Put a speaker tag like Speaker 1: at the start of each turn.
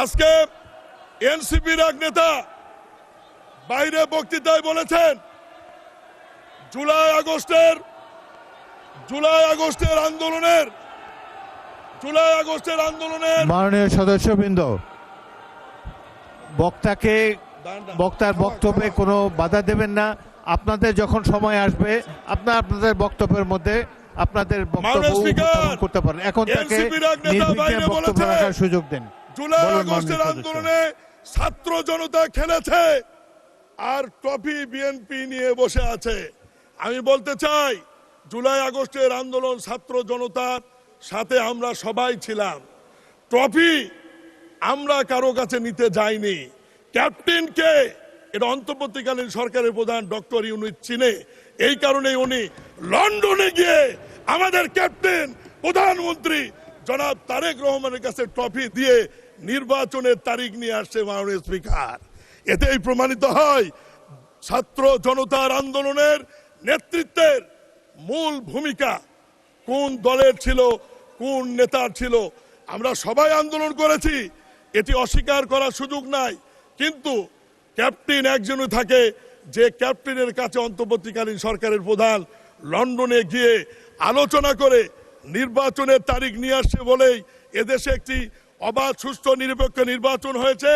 Speaker 1: আজকে এনসিপির এক নেতা বাইরে বক্তৃতায় বলেছেন জুলাই আগস্টের আন্দোলনের
Speaker 2: মাননীয় সদস্যবৃন্দ, বক্তার বক্তব্যে কোনো বাধা দেবেন না। আপনাদের যখন সময় আসবে আপনাদের বক্তব্যের মধ্যে আপনাদের বক্তব্য উপস্থাপন করতে পারেন। এখন তাকে নির্বিঘ্নে বক্তব্য রাখার সুযোগ দেন।
Speaker 1: জুলাই আগস্টের আন্দোলনে ছাত্র জনতা খেলেছে আর ট্রফি বিএনপি নিয়ে বসে আছে। আমি বলতে চাই জুলাই আগস্টের আন্দোলন ছাত্র জনতার সাথে আমরা সবাই ছিলাম। ট্রফি আমরা কারো কাছে নিতে যাইনি। ক্যাপ্টেনকে এটা অন্তর্বর্তীকালীন সরকারের প্রধান ডক্টর ইউনূস চিনে, এই কারণে উনি লন্ডনে গিয়ে আমাদের ক্যাপ্টেন প্রধানমন্ত্রী জনাব তারেক রহমানের কাছে ট্রফি দিয়ে নির্বাচনের তারিখ নিয়ে আসছে। মাননীয় স্পিকার, এতেই প্রমাণিত হয় ছাত্র জনতার আন্দোলনের নেতৃত্বের মূল ভূমিকা কোন দলের ছিল, কোন নেতার ছিল। আমরা সবাই আন্দোলন করেছি, এটি অস্বীকার করার সুযোগ নাই। কিন্তু ক্যাপ্টেন একজনই থাকে, যে ক্যাপ্টেনের কাছে অন্তর্বর্তীকালীন সরকারের প্রধান লন্ডনে গিয়ে আলোচনা করে নির্বাচনের তারিখ নিয়ে আসছে বলেই এদেশে একটি অবাধ সুষ্ঠু নিরপেক্ষ নির্বাচন হয়েছে।